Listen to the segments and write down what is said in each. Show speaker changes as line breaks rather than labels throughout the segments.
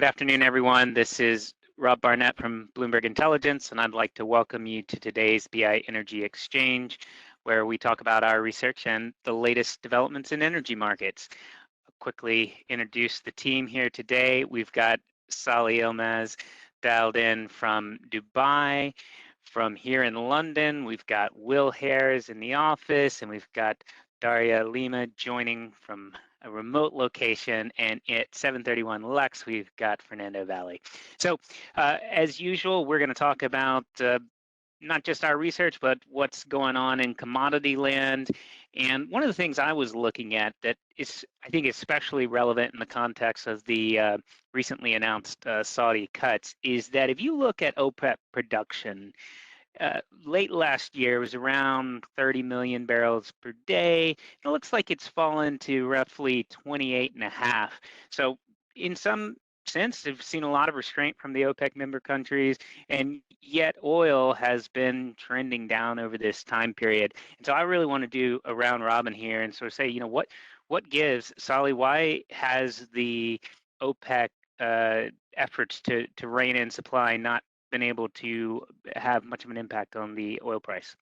Good afternoon, everyone. This is Rob Barnett from Bloomberg Intelligence, and I'd like to welcome you to today's BI Energy Exchange, where we talk about our research and the latest developments in energy markets. I'll quickly introduce the team here today. We've got Salih Yilmaz dialed in from Dubai. From here in London, we've got Will Hares in the office, and we've got Darja Lema joining from a remote location, and at 7:31 Lux, we've got Fernando Valle. So as usual, we're going to talk about not just our research, but what's going on in commodity land. And one of the things I was looking at that is, I think, especially relevant in the context of the recently announced Saudi cuts is that if you look at OPEC production, late last year was around 30 million barrels per day. It looks like it's fallen to roughly 28 and a half. So in some sense, they've seen a lot of restraint from the OPEC member countries, and yet oil has been trending down over this time period. And so I really want to do a round robin here and sort of say, what gives, Salih, why has the OPEC efforts to rein in supply not been able to have much of an impact on the oil price?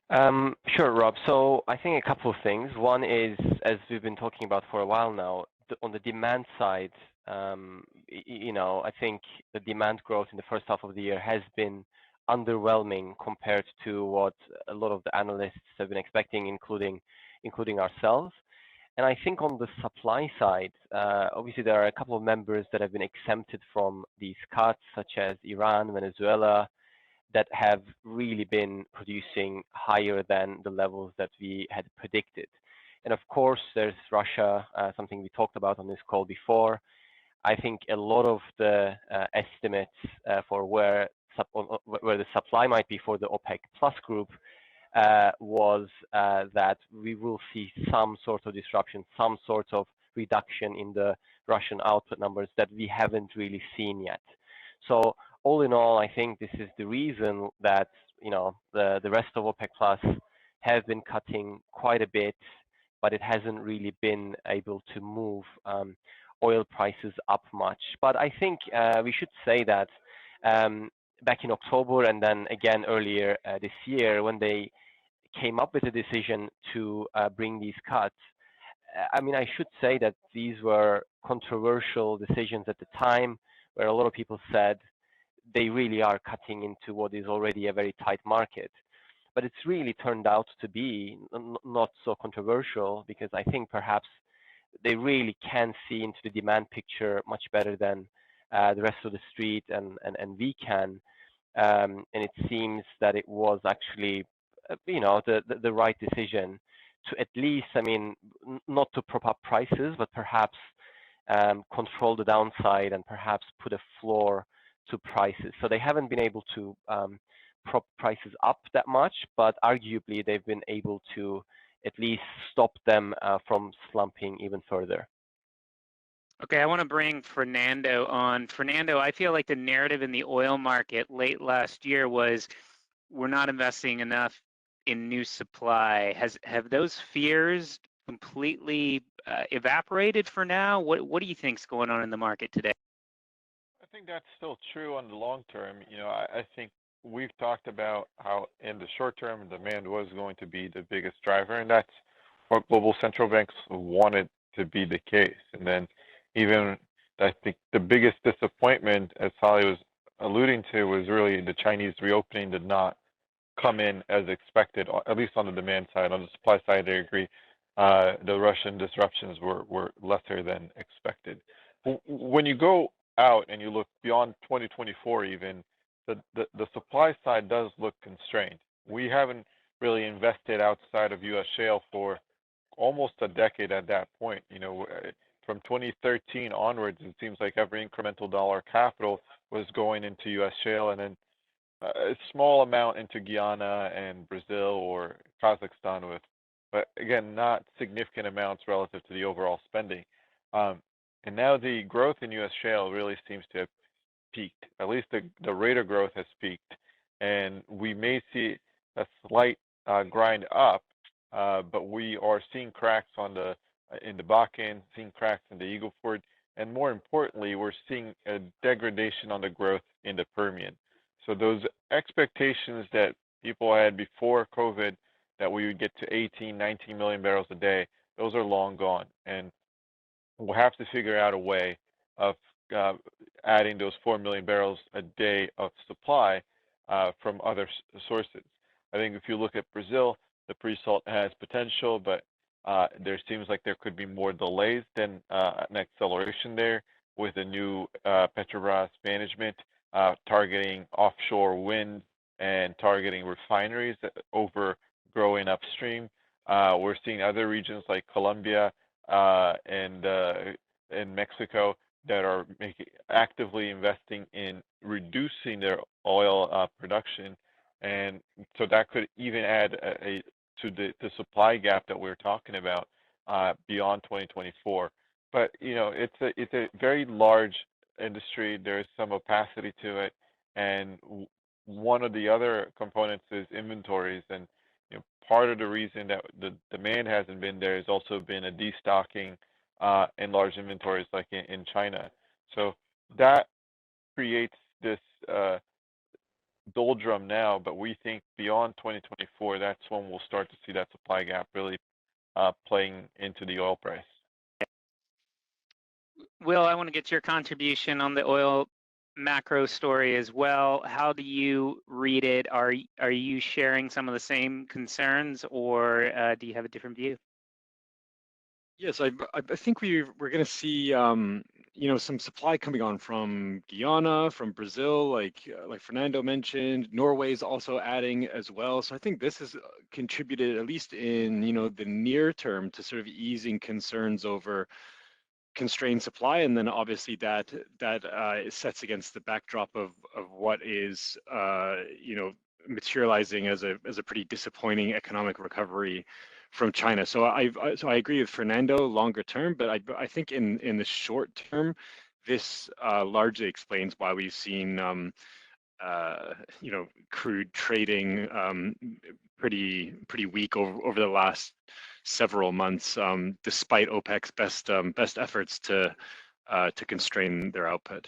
Sure, Rob. So I think a couple of things. One is, as we've been talking about for a while now, on the demand side, I think the demand growth in the first half of the year has been underwhelming compared to what a lot of the analysts have been expecting, including ourselves. And I think on the supply side, obviously there are a couple of members that have been exempted from these cuts, such as Iran, Venezuela, that have really been producing higher than the levels that we had predicted. And of course, there's Russia, something we talked about on this call before. I think a lot of the estimates for where the supply might be for the OPEC Plus group was that we will see some sort of disruption, some sort of reduction in the Russian output numbers that we haven't really seen yet. So all in all, I think this is the reason that the rest of OPEC Plus have been cutting quite a bit, but it hasn't really been able to move oil prices up much. But I think we should say that back in October and then again earlier this year, when they came up with a decision to bring these cuts, I mean, I should say that these were controversial decisions at the time, where a lot of people said they really are cutting into what is already a very tight market. But it's really turned out to be not so controversial, because I think perhaps they really can see into the demand picture much better than the rest of the street and we can. And it seems that it was actually the right decision to at least, I mean, not to prop up prices, but perhaps control the downside and perhaps put a floor to prices. So they haven't been able to prop prices up that much, but arguably they've been able to at least stop them from slumping even further.
Okay, I want to bring Fernando on. Fernando, I feel like the narrative in the oil market late last year was we're not investing enough in new supply. Have those fears completely evaporated for now? What do you think's going on in the market today?
I think that's still true on the long term. I think we've talked about how in the short term demand was going to be the biggest driver, and that's what global central banks wanted to be the case. And then even I think the biggest disappointment, as Salih was alluding to, was really the Chinese reopening did not come in as expected, at least on the demand side. On the supply side, I agree. The Russian disruptions were lesser than expected. When you go out and you look beyond 2024 even, the supply side does look constrained. We haven't really invested outside of U.S. shale for almost a decade at that point. From 2013 onwards, it seems like every incremental dollar capital was going into U.S. shale, and then a small amount into Guyana and Brazil or Kazakhstan, but again, not significant amounts relative to the overall spending. And now the growth in U.S. shale really seems to have peaked. At least the rate of growth has peaked, and we may see a slight grind up, but we are seeing cracks in the Bakken, seeing cracks in the Eagle Ford, And more importantly, we're seeing a degradation on the growth in the Permian. So those expectations that people had before COVID that we would get to 18, 19 million barrels a day, those are long gone. And we'll have to figure out a way of adding those 4 million barrels a day of supply from other sources. I think if you look at Brazil, the pre-salt has potential, but there seems like there could be more delays than an acceleration there with the new Petrobras management targeting offshore wind and targeting refineries over growing upstream. We're seeing other regions like Colombia and Mexico that are actively investing in reducing their oil production, and so that could even add to the supply gap that we're talking about beyond 2024. But you know, it's a very large industry. There is some opacity to it, and one of the other components is inventories. And you know, part of the reason that the demand hasn't been there has also been a destocking in large inventories like in China. So that creates this doldrum now, but we think beyond 2024, that's when we'll start to see that supply gap really playing into the oil price.
Will, I want to get your contribution on the oil macro story as well. How do you read it? Are you sharing some of the same concerns, or do you have a different view?
Yes, I think we're going to see you know, some supply coming on from Guyana, from Brazil, like Fernando mentioned. Norway's also adding as well. So I think this has contributed, at least in, you know, the near term, to sort of easing concerns over constrained supply, and then obviously that sets against the backdrop of what is you know, materializing as a pretty disappointing economic recovery from China. So I agree with Fernando longer term, but I think in the short term, this largely explains why we've seen you know, crude trading pretty weak over the last several months, despite OPEC's best efforts to constrain their output.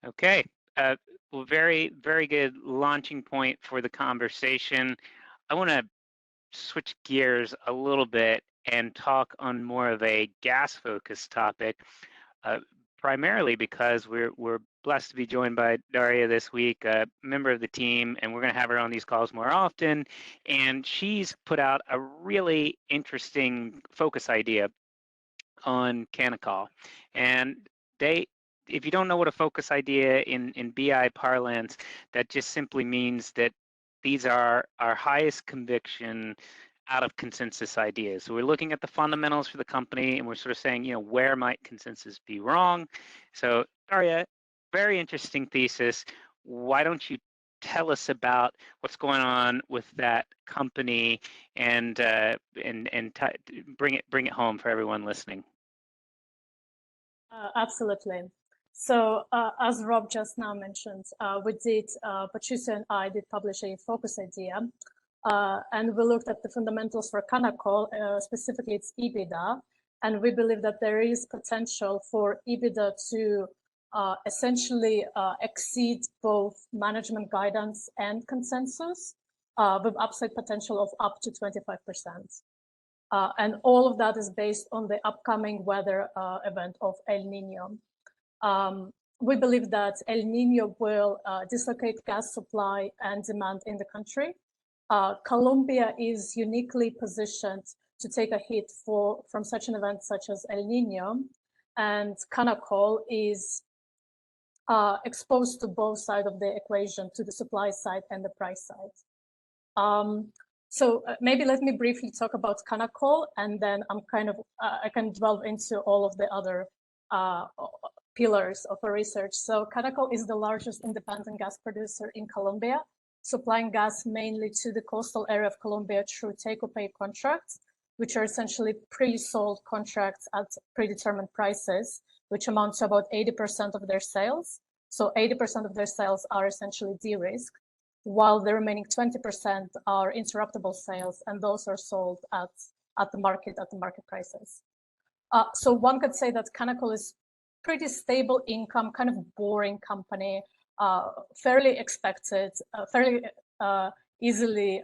Okay, well, very good launching point for the conversation. I want to switch gears a little bit and talk on more of a gas-focused topic, primarily because we're blessed to be joined by Darja this week, a member of the team, and we're going to have her on these calls more often. And she's put out a really interesting focus idea on Canacol. And if you don't know what a focus idea in BI parlance, that just simply means that these are our highest conviction out of consensus ideas. So we're looking at the fundamentals for the company, and we're sort of saying, you know, where might consensus be wrong? So Darja, very interesting thesis. Why don't you tell us about what's going on with that company and bring it home for everyone listening?
Absolutely. So as Rob just now mentioned, Patricia and I did publish a focus idea, and we looked at the fundamentals for Canacol, specifically its Ebitda, and we believe that there is potential for Ebitda to essentially exceed both management guidance and consensus, with upside potential of up to 25%. And all of that is based on the upcoming weather event of El Nino. We believe that El Nino will dislocate gas supply and demand in the country. Colombia is uniquely positioned to take a hit from such an event such as El Nino, and Canacol is exposed to both sides of the equation, to the supply side and the price side. So maybe let me briefly talk about Canacol, and then I can delve into all of the other pillars of our research. So Canacol is the largest independent gas producer in Colombia, supplying gas mainly to the coastal area of Colombia through take-or-pay contracts, which are essentially pre-sold contracts at predetermined prices, which amount to about 80% of their sales. So 80% of their sales are essentially de-risked, while the remaining 20% are interruptible sales, and those are sold at the market prices. So one could say that Canacol is pretty stable income, kind of boring company, fairly expected, fairly easily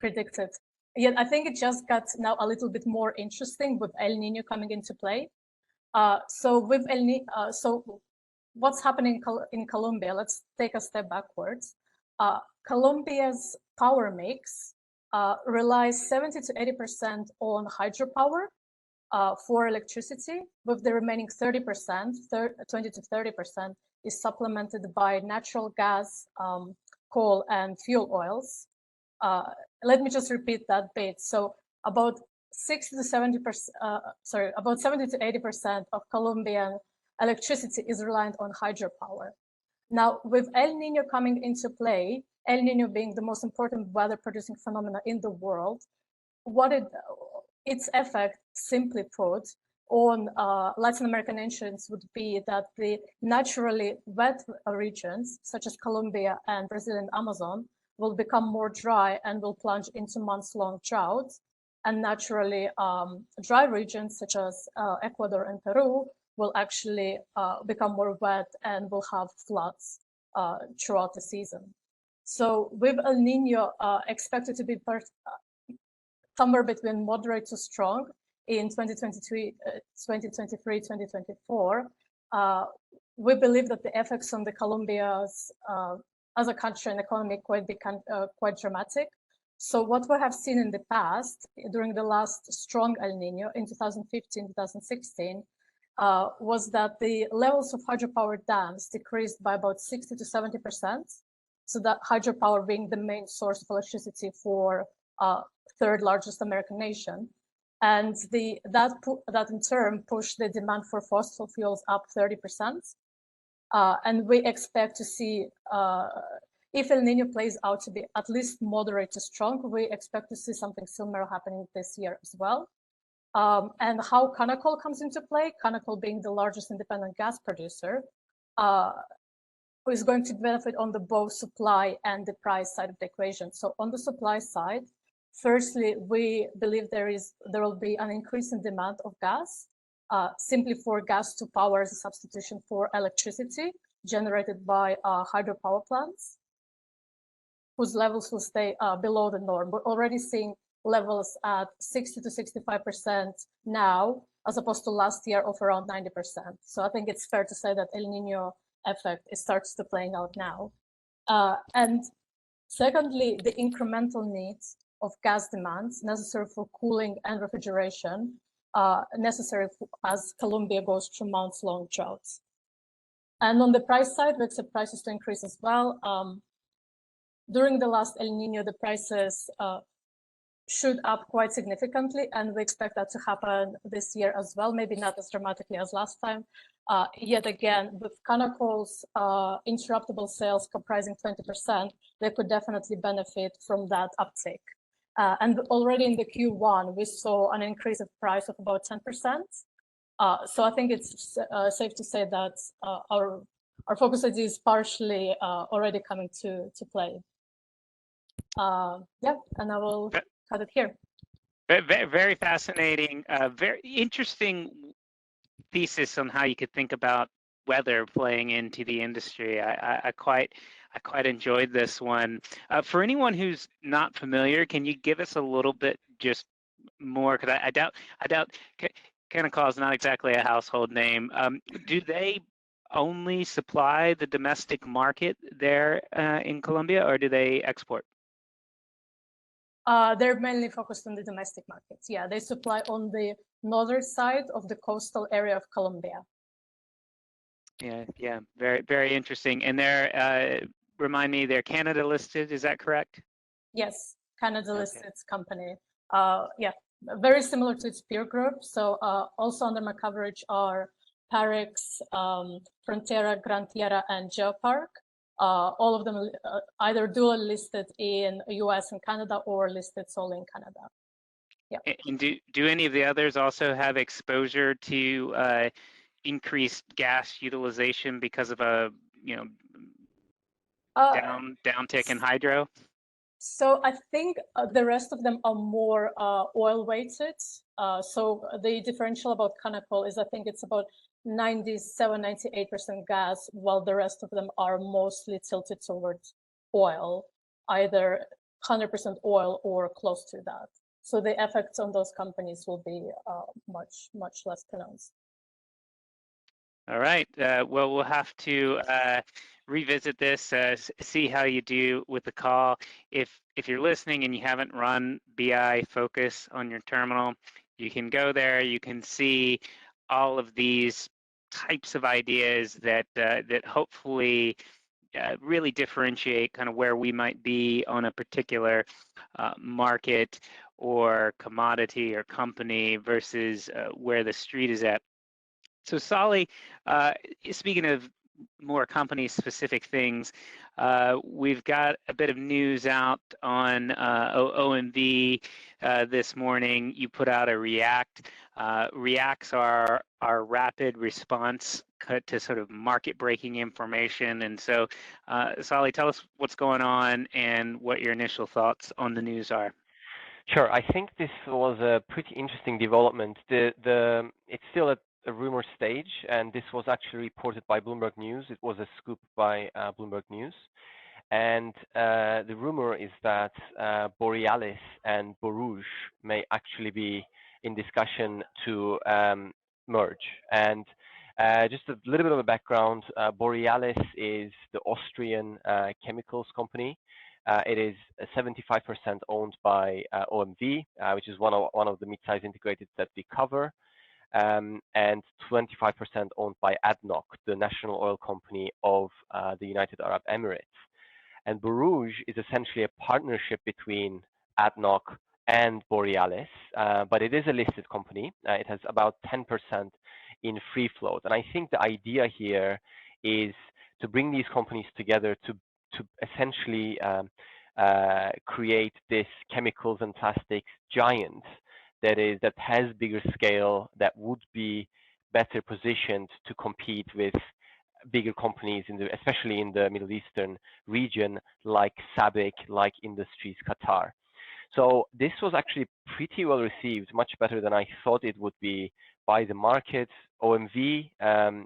predicted. Yet I think it just got now a little bit more interesting with El Nino coming into play. So with El Nino, so what's happening in Colombia? Let's take a step backwards. Colombia's power mix relies 70 to 80% on hydropower for electricity, with the remaining 30%, 20 to 30% is supplemented by natural gas, coal, and fuel oils. Let me just repeat that bit. So about 60 to 70%, about 70 to 80% of Colombian electricity is reliant on hydropower. Now, with El Nino coming into play, El Nino being the most important weather-producing phenomena in the world, its effect, simply put, on Latin American nations would be that the naturally wet regions, such as Colombia and Brazil and Amazon, will become more dry and will plunge into months-long droughts. And naturally, dry regions such as Ecuador and Peru will actually become more wet and will have floods throughout the season. So with El Nino expected to be somewhere between moderate to strong in 2023, 2024, we believe that the effects on the Colombia's as a country and economy quite dramatic. So what we have seen in the past, during the last strong El Nino in 2015, 2016, was that the levels of hydropower dams decreased by about 60 to 70%. So that hydropower being the main source of electricity for third largest American nation. And that in turn pushed the demand for fossil fuels up 30%. And we expect to see, if El Nino plays out to be at least moderate to strong, we expect to see something similar happening this year as well. And how Canacol comes into play, Canacol being the largest independent gas producer, is going to benefit on the both supply and the price side of the equation. So on the supply side, firstly, we believe there will be an increase in demand of gas, simply for gas to power as a substitution for electricity generated by hydropower plants, whose levels will stay below the norm. We're already seeing levels at 60 to 65% now, as opposed to last year of around 90%. So I think it's fair to say that El Nino effect starts to playing out now. And secondly, the incremental needs of gas demands necessary for cooling and refrigeration, necessary as Colombia goes through months-long droughts. And on the price side, we expect prices to increase as well. During the last El Nino, the prices shoot up quite significantly, and we expect that to happen this year as well, maybe not as dramatically as last time. Yet again, with Canacol's interruptible sales comprising 20%, they could definitely benefit from that uptake. And already in the Q1, we saw an increase of price of about 10%. So I think it's safe to say that our focus is partially already coming to play. Yeah, and I will cut it here.
Very fascinating, very interesting thesis on how you could think about weather playing into the industry. I quite enjoyed this one. For anyone who's not familiar, can you give us a little bit just more? Because I doubt Canacol is not exactly a household name. Do they only supply the domestic market there in Colombia, or do they export?
They're mainly focused on the domestic markets. Yeah, they supply on the northern side of the coastal area of Colombia.
Yeah, very interesting. And they're, remind me, they're Canada listed, is that correct?
Yes, Canada listed company. Yeah, very similar to its peer group. So also under my coverage are Parex, Frontera, Gran Tierra, and Geopark. All of them either dual listed in US and Canada or listed solely in Canada. Yeah.
And do any of the others also have exposure to increased gas utilization because of a downtick in hydro?
So I think the rest of them are more oil weighted. So the differential about Canacol is I think it's about 97, 98% gas, while the rest of them are mostly tilted towards oil, either 100% oil or close to that. So the effects on those companies will be much, much less pronounced.
All right. Well, we'll have to revisit this, see how you do with the call. If you're listening and you haven't run BI Focus on your terminal, you can go there. You can see all of these types of ideas that that hopefully really differentiate kind of where we might be on a particular market or commodity or company versus where the street is at. So Salih, speaking of more company-specific things, we've got a bit of news out on OMV this morning. You put out a React. Reacts are rapid response to sort of market-breaking information. And so, Salih, tell us what's going on and what your initial thoughts on the news are.
Sure. I think this was a pretty interesting development. It's still at a rumor stage, and this was actually reported by Bloomberg News. It was a scoop by Bloomberg News. And the rumor is that Borealis and Borouge may actually be in discussion to merge. And just a little bit of a background, Borealis is the Austrian chemicals company. It is 75% owned by OMV, which is one of the mid-size integrated that we cover, and 25% owned by ADNOC, the national oil company of the United Arab Emirates. And Borouge is essentially a partnership between ADNOC and Borealis, but it is a listed company. It has about 10% in free float. And I think the idea here is to bring these companies together to essentially create this chemicals and plastics giant that has bigger scale, that would be better positioned to compete with bigger companies especially in the Middle Eastern region, like SABIC, like Industries Qatar. So this was actually pretty well received, much better than I thought it would be by the market. OMV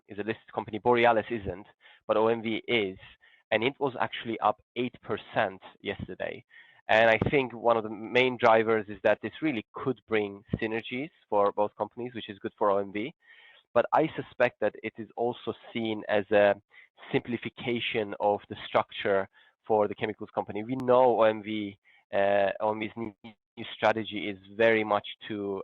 is a listed company. Borealis isn't, but OMV is. And it was actually up 8% yesterday. And I think one of the main drivers is that this really could bring synergies for both companies, which is good for OMV. But I suspect that it is also seen as a simplification of the structure for the chemicals company. We know OMV's new strategy is very much to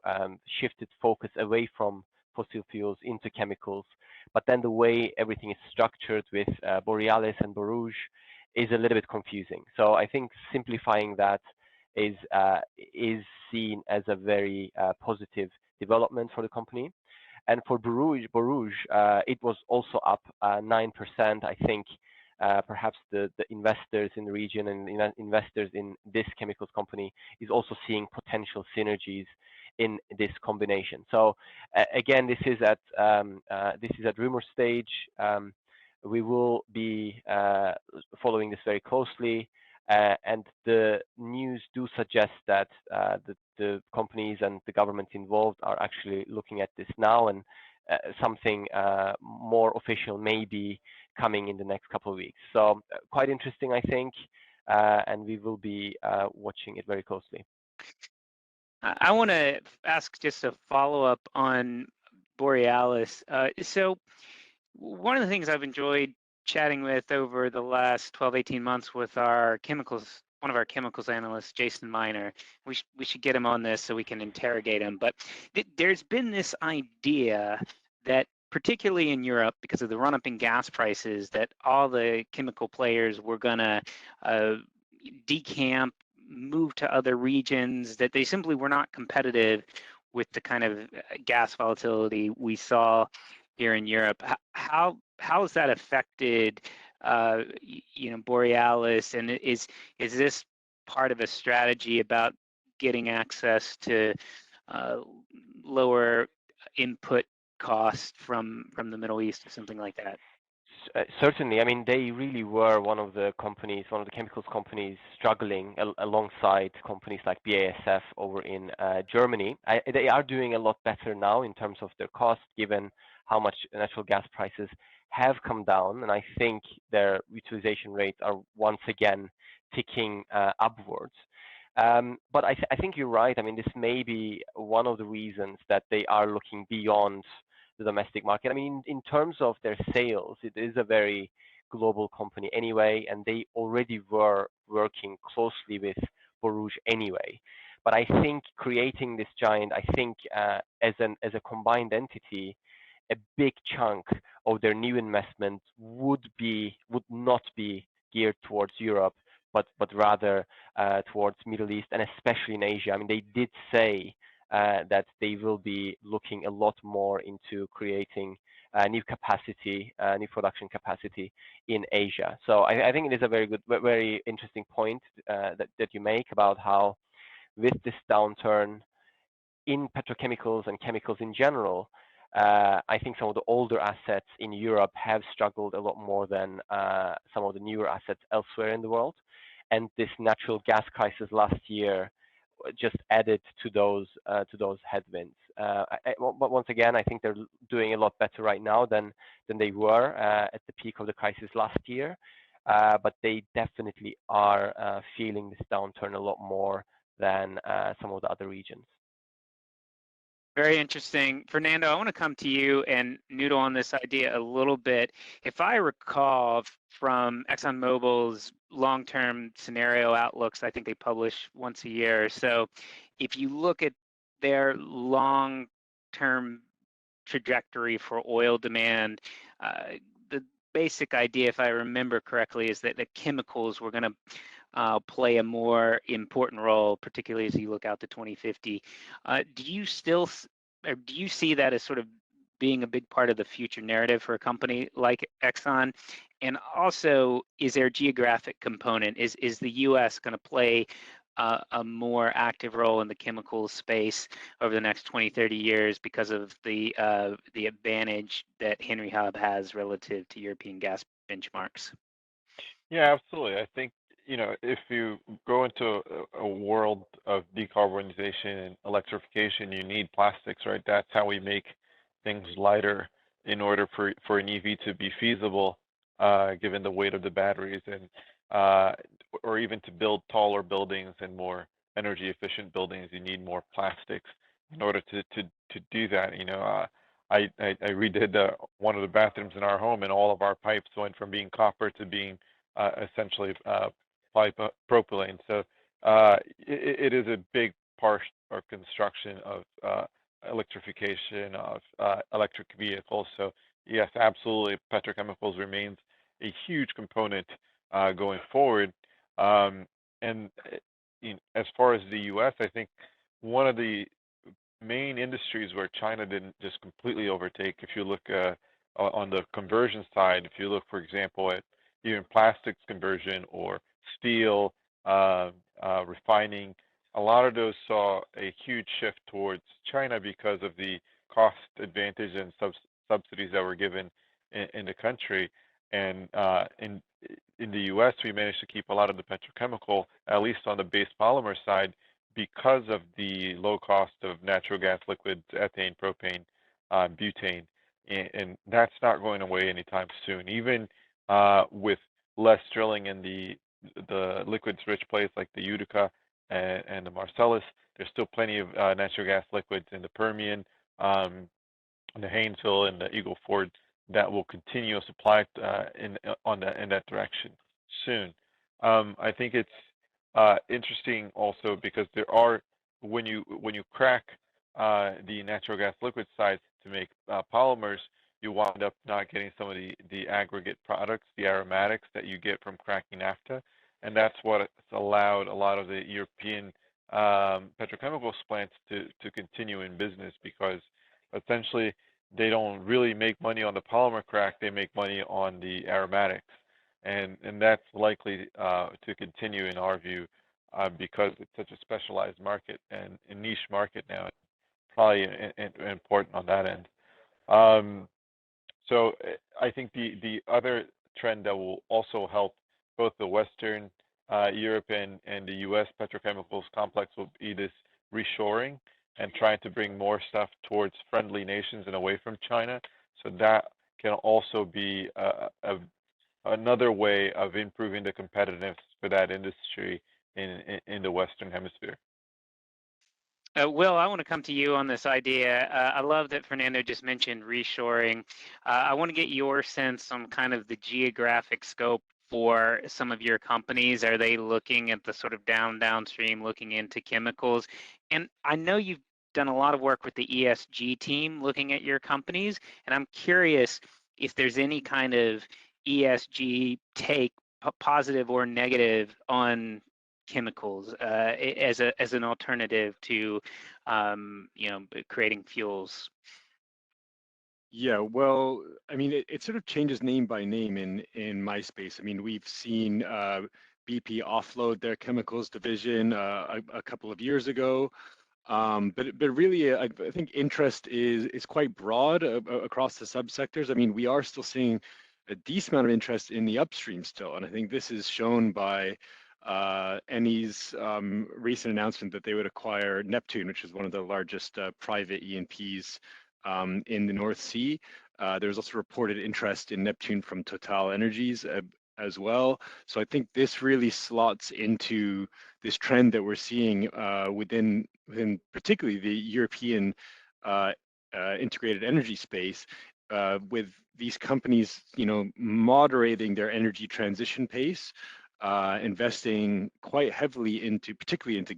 shift its focus away from fossil fuels into chemicals. But then the way everything is structured with Borealis and Borouge is a little bit confusing. So I think simplifying that is seen as a very positive development for the company. And for Borouge, it was also up 9%. I think perhaps the investors in the region and investors in this chemicals company is also seeing potential synergies in this combination. So again, this is at rumor stage. We will be following this very closely, and the news do suggest that the companies and the governments involved are actually looking at this now, and something more official may be coming in the next couple of weeks. So quite interesting, I think, and we will be watching it very closely.
I want to ask just a follow-up on Borealis. So one of the things I've enjoyed chatting with over the last 12, 18 months with one of our chemicals analysts, Jason Miner. We should get him on this so we can interrogate him. But there's been this idea that particularly in Europe, because of the run-up in gas prices, that all the chemical players were going to decamp, move to other regions, that they simply were not competitive with the kind of gas volatility we saw here in Europe. How has that affected Borealis, and is this part of a strategy about getting access to lower input costs from the Middle East or something like that?
certainly. I mean, they really were one of the companies, one of the chemicals companies struggling alongside companies like BASF over in Germany. They are doing a lot better now in terms of their cost, given how much natural gas prices have come down. And I think their utilization rates are once again ticking upwards. But I think you're right. I mean, this may be one of the reasons that they are looking beyond the domestic market. I mean, in terms of their sales, it is a very global company anyway, and they already were working closely with Borouge anyway. But I think creating this giant, I think as a combined entity, a big chunk of their new investment would not be geared towards Europe, but rather towards Middle East and especially in Asia. I mean, they did say that they will be looking a lot more into creating new capacity, new production capacity in Asia. So I think it is a very interesting point that you make about how with this downturn in petrochemicals and chemicals in general, I think some of the older assets in Europe have struggled a lot more than some of the newer assets elsewhere in the world. And this natural gas crisis last year just added to those headwinds. But once again, I think they're doing a lot better right now than they were at the peak of the crisis last year. But they definitely are feeling this downturn a lot more than some of the other regions.
Very interesting. Fernando, I want to come to you and noodle on this idea a little bit. If I recall from ExxonMobil's long-term scenario outlooks, I think they publish once a year or so, if you look at their long-term trajectory for oil demand, the basic idea, if I remember correctly, is that the chemicals were going to play a more important role, particularly as you look out to 2050. Do you see that as sort of being a big part of the future narrative for a company like Exxon? And also, is there a geographic component? Is the U.S. going to play a more active role in the chemical space over the next 20, 30 years because of the advantage that Henry Hub has relative to European gas benchmarks?
Yeah, absolutely. I think, if you go into a world of decarbonization and electrification, you need plastics, right? That's how we make things lighter in order for an EV to be feasible, given the weight of the batteries, and or even to build taller buildings and more energy efficient buildings, you need more plastics in order to do that. I redid one of the bathrooms in our home, and all of our pipes went from being copper to being essentially propylene. So it is a big part of construction of electrification of electric vehicles. So yes, absolutely, petrochemicals remains a huge component going forward. And as far as the U.S., I think one of the main industries where China didn't just completely overtake, if you look on the conversion side, if you look, for example, at even plastics conversion or steel refining, a lot of those saw a huge shift towards China because of the cost advantage and subsidies that were given in the country. And in the U.S., we managed to keep a lot of the petrochemical, at least on the base polymer side, because of the low cost of natural gas liquids, ethane, propane, butane, and that's not going away anytime soon. Even with less drilling in the liquids-rich plays like the Utica and the Marcellus, there's still plenty of natural gas liquids in the Permian, in the Haynesville, and the Eagle Ford that will continue a supply in that direction soon. I think it's interesting also because there are, when you crack the natural gas liquid sides to make polymers, you wind up not getting some of the aggregate products, the aromatics that you get from cracking naphtha, and that's what allowed a lot of the European petrochemicals plants to continue in business, because essentially they don't really make money on the polymer crack, they make money on the aromatics. And that's likely to continue in our view because it's such a specialized market and a niche market now, probably important on that end. So I think the other trend that will also help both the Western Europe and the U.S. petrochemicals complex will be this reshoring and trying to bring more stuff towards friendly nations and away from China. So that can also be another way of improving the competitiveness for that industry in the Western Hemisphere.
Will, I want to come to you on this idea. I love that Fernando just mentioned reshoring. I want to get your sense on kind of the geographic scope for some of your companies. Are they looking at the sort of downstream, looking into chemicals? And I know you've done a lot of work with the ESG team looking at your companies, and I'm curious if there's any kind of ESG take, positive or negative, on chemicals as an alternative to creating fuels.
Yeah, well, I mean, it sort of changes name by name in my space. I mean, we've seen BP offload their chemicals division a couple of years ago. But really, I think interest is quite broad across the subsectors. I mean, we are still seeing a decent amount of interest in the upstream still, and I think this is shown by Eni's recent announcement that they would acquire Neptune, which is one of the largest private E&Ps in the North Sea. There's also reported interest in Neptune from Total Energies as well. So I think this really slots into this trend that we're seeing within particularly the European integrated energy space, with these companies, moderating their energy transition pace, investing quite heavily particularly into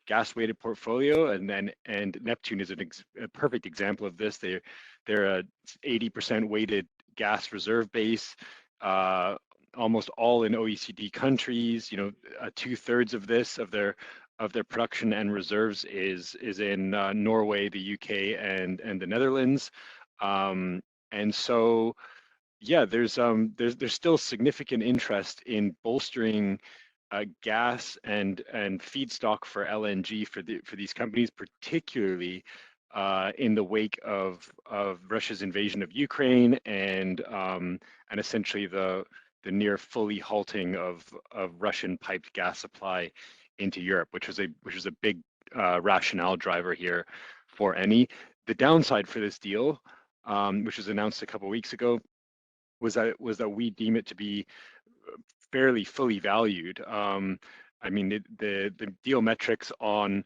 gas-weighted portfolio, and Neptune is a perfect example of this. They're a 80% weighted gas reserve base, almost all in OECD countries. 2/3 of their production and reserves is in Norway, the UK, and the Netherlands. And so, yeah, there's still significant interest in bolstering gas and feedstock for LNG for these companies, particularly in the wake of Russia's invasion of Ukraine and essentially the near fully halting of Russian piped gas supply into Europe, which was a big rationale driver here for Eni. The downside for this deal, which was announced a couple of weeks ago, was that we deem it to be fairly fully valued. I mean, the deal metrics on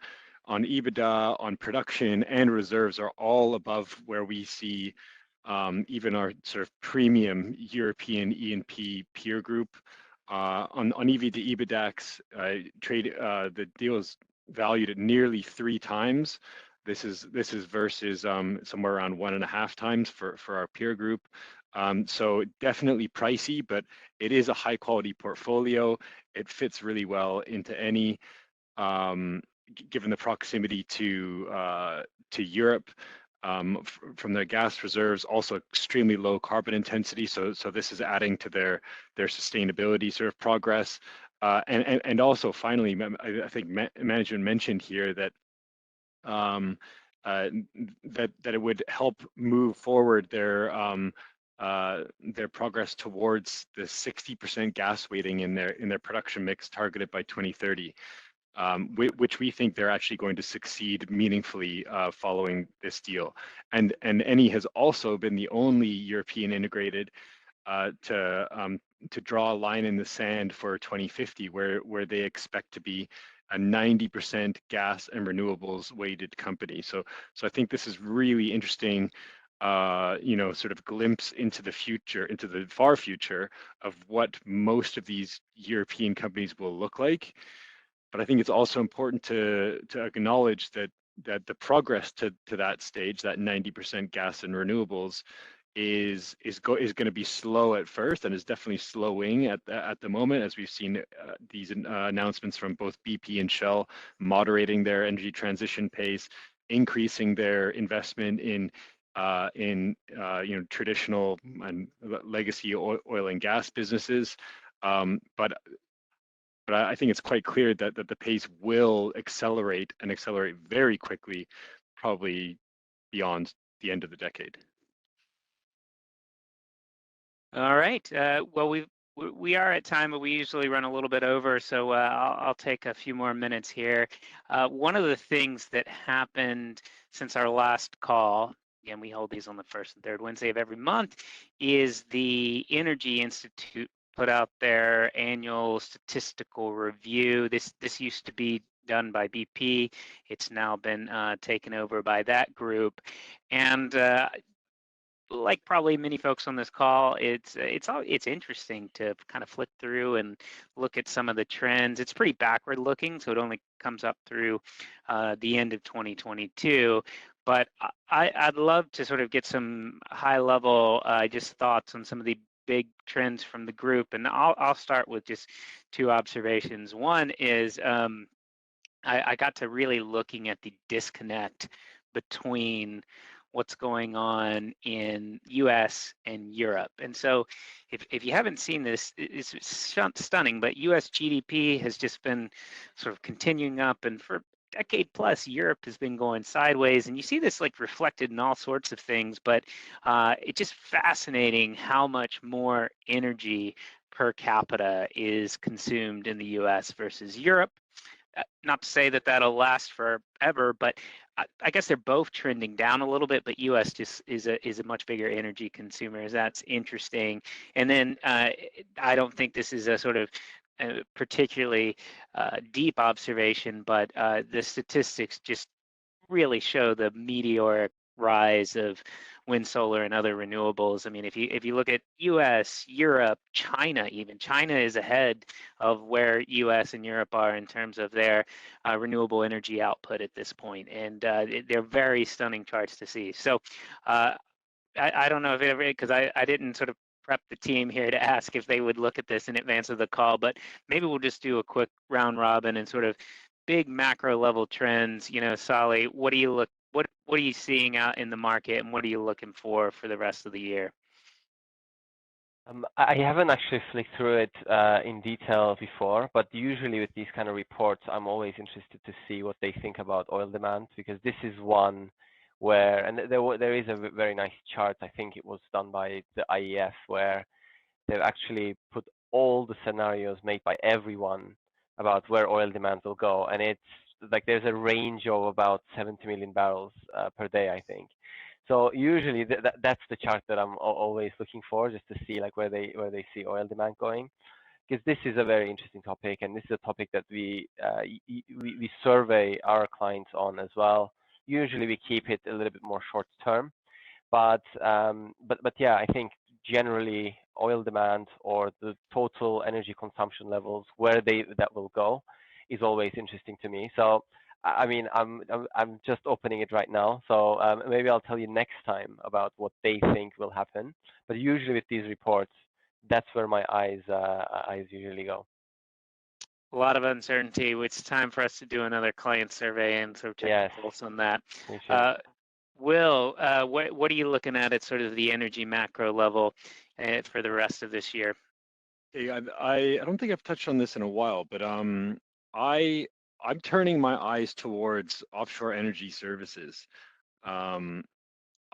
Ebitda, on production and reserves are all above where we see even our sort of premium European E&P peer group. On EV to EBITDAX the deal is valued at nearly 3 times. This is versus somewhere around 1.5 times for our peer group. So definitely pricey, but it is a high quality portfolio. It fits really well into Eni, given the proximity to Europe, from their gas reserves, also extremely low carbon intensity. So this is adding to their sustainability sort of progress. And also finally, I think management mentioned here that that it would help move forward their progress towards the 60% gas weighting in their production mix targeted by 2030, which we think they're actually going to succeed meaningfully following this deal. And Eni has also been the only European integrated to draw a line in the sand for 2050, where they expect to be a 90% gas and renewables weighted company. So I think this is really interesting, sort of glimpse into the future, into the far future of what most of these European companies will look like. But I think it's also important to acknowledge that the progress to that stage, that 90% gas and renewables, is going to be slow at first, and is definitely slowing at the moment, as we've seen these announcements from both BP and Shell moderating their energy transition pace, increasing their investment in traditional and legacy oil and gas businesses. But I think it's quite clear that the pace will accelerate very quickly, probably beyond the end of the decade.
All right. Well, we are at time, but we usually run a little bit over, so I'll take a few more minutes here. One of the things that happened since our last call, and we hold these on the first and third Wednesday of every month, is the Energy Institute put out their annual statistical review. This used to be done by BP. It's now been taken over by that group, and like probably many folks on this call, it's interesting to kind of flick through and look at some of the trends. It's pretty backward looking, so it only comes up through the end of 2022. But I'd love to sort of get some high level just thoughts on some of the big trends from the group, and I'll start with just two observations. One is I got to really looking at the disconnect between what's going on in US and Europe. And so if you haven't seen this, it's stunning, but US GDP has just been sort of continuing up, and for a decade plus, Europe has been going sideways. And you see this like reflected in all sorts of things, but it's just fascinating how much more energy per capita is consumed in the US versus Europe. Not to say that that'll last forever, but I guess they're both trending down a little bit, but US just is a much bigger energy consumer. That's interesting. And then I don't think this is a sort of particularly deep observation, but the statistics just really show the meteoric rise of wind, solar, and other renewables. I mean, if you look at US, Europe, China, even China is ahead of where US and Europe are in terms of their renewable energy output at this point, and they're very stunning charts to see. So I don't know if it, because I didn't sort of prep the team here to ask if they would look at this in advance of the call, but maybe we'll just do a quick round robin and sort of big macro level trends. You know, Salih, what are you seeing out in the market, and what are you looking for the rest of the year?
I haven't actually flicked through it in detail before, but usually with these kind of reports, I'm always interested to see what they think about oil demand, because this is one where, and there is a very nice chart, I think it was done by the IEF, where they've actually put all the scenarios made by everyone about where oil demand will go, and it's like there's a range of about 70 million barrels per day, I think. So usually that's the chart that I'm always looking for, just to see like where they see oil demand going, because this is a very interesting topic, and this is a topic that we survey our clients on as well. Usually we keep it a little bit more short term, but yeah, I think generally oil demand or the total energy consumption levels, where that will go, is always interesting to me. So I mean, I'm just opening it right now, so maybe I'll tell you next time about what they think will happen. But usually with these reports, that's where my eyes usually go.
A lot of uncertainty. It's time for us to do another client survey and sort of check the pulse on that. Will, what are you looking at sort of the energy macro level for the rest of this year?
Hey, I don't think I've touched on this in a while, but I'm turning my eyes towards offshore energy services.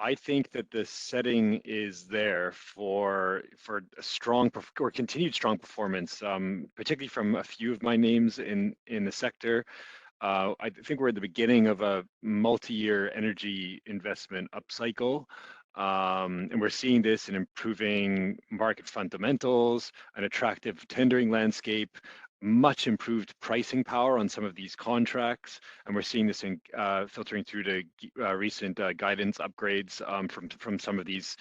I think that the setting is there for a strong or continued strong performance, particularly from a few of my names in the sector. I think we're at the beginning of a multi-year energy investment upcycle. And we're seeing this in improving market fundamentals, an attractive tendering landscape, much improved pricing power on some of these contracts, and we're seeing this in filtering through to recent guidance upgrades from some of these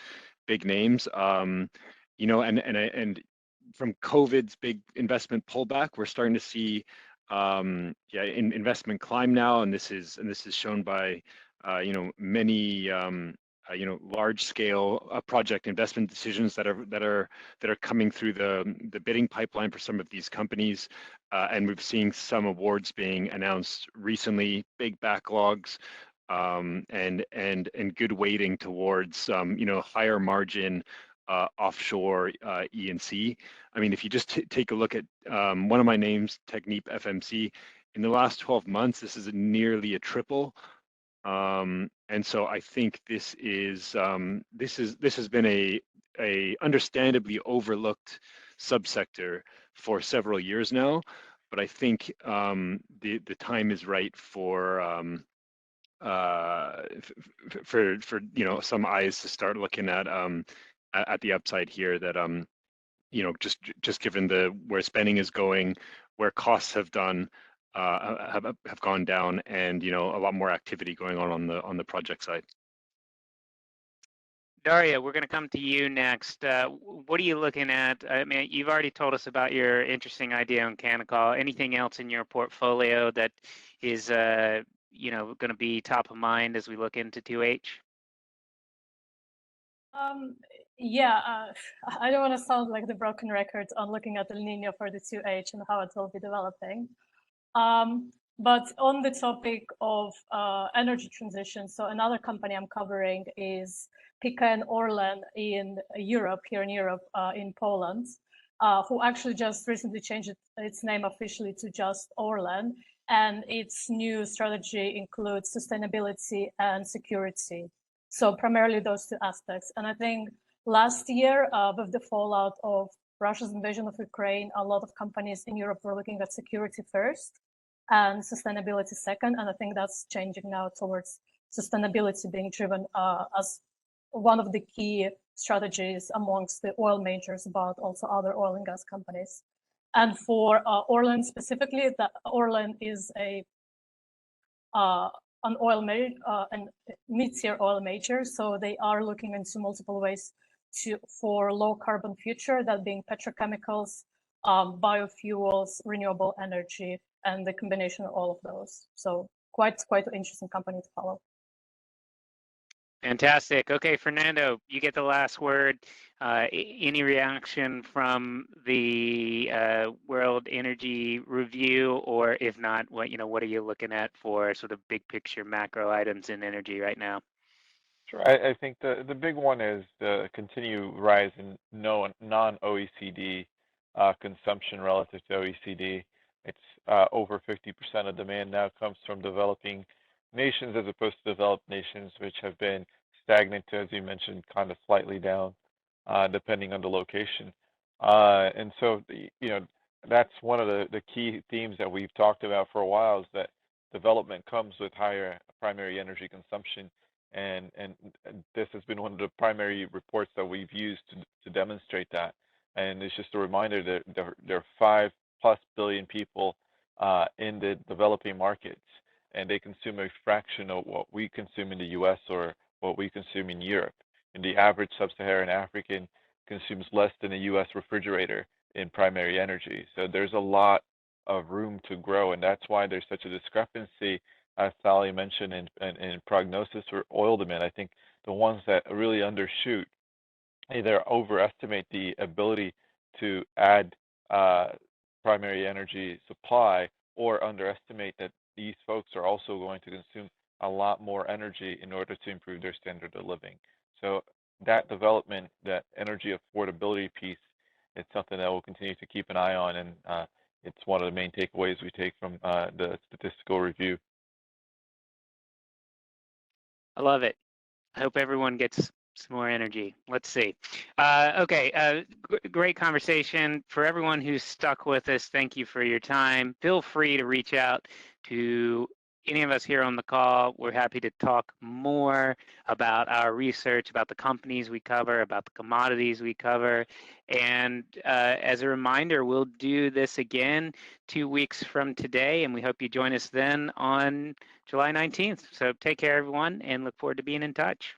big names. You know, and from COVID's big investment pullback, we're starting to see investment climb now, and this is shown by you know, many you know, large scale project investment decisions that are coming through the bidding pipeline for some of these companies, and we've seen some awards being announced recently, big backlogs, and good weighting towards you know, higher margin offshore E&C. I mean, if you just take a look at one of my names, Technip FMC, in the last 12 months, this is nearly a triple. And so I think this has been a understandably overlooked subsector for several years now, but I think the time is right for some eyes to start looking at the upside here. That just given where spending is going, where costs have gone down, and a lot more activity going on the project side.
Darja, we're going to come to you next. What are you looking at? I mean, you've already told us about your interesting idea on Canacol. Anything else in your portfolio that is, going to be top of mind as we look into 2H?
Yeah, I don't want to sound like the broken record on looking at El Nino for the 2H and how it will be developing. But on the topic of energy transition, so another company I'm covering is PKN Orlen in Europe, in Poland, who actually just recently changed its name officially to just Orlen. And its new strategy includes sustainability and security. So primarily those two aspects. And I think last year, with the fallout of Russia's invasion of Ukraine, a lot of companies in Europe were looking at security first and sustainability second. And I think that's changing now towards sustainability being driven as one of the key strategies amongst the oil majors, but also other oil and gas companies. And for Orlen specifically, that Orlen is an mid-tier oil major, so they are looking into multiple ways for low carbon future, that being petrochemicals, biofuels, renewable energy, and the combination of all of those. So quite an interesting company to follow.
Fantastic. Okay, Fernando, you get the last word. Any reaction from the World Energy Review, or if not, what are you looking at for sort of big picture macro items in energy right now?
Sure. I think the big one is the continued rise in non-OECD consumption relative to OECD. It's over 50% of demand now comes from developing nations as opposed to developed nations, which have been stagnant, as you mentioned, kind of slightly down, depending on the location. And so, that's one of the key themes that we've talked about for a while, is that development comes with higher primary energy consumption. And this has been one of the primary reports that we've used to demonstrate that. And it's just a reminder that there are 5+ billion people in the developing markets, and they consume a fraction of what we consume in the US or what we consume in Europe. And the average sub-Saharan African consumes less than a US refrigerator in primary energy. So there's a lot of room to grow, and that's why there's such a discrepancy, as Salih mentioned, in prognosis for oil demand. I think the ones that really undershoot either overestimate the ability to add primary energy supply, or underestimate that these folks are also going to consume a lot more energy in order to improve their standard of living. So that development, that energy affordability piece, it's something that we'll continue to keep an eye on, and it's one of the main takeaways we take from the statistical review.
I love it. I hope everyone gets some more energy. Let's see. Okay, great conversation. For everyone who's stuck with us, thank you for your time. Feel free to reach out to any of us here on the call. We're happy to talk more about our research, about the companies we cover, about the commodities we cover. And as a reminder, we'll do this again 2 weeks from today, and we hope you join us then on July 19th. So take care, everyone, and look forward to being in touch.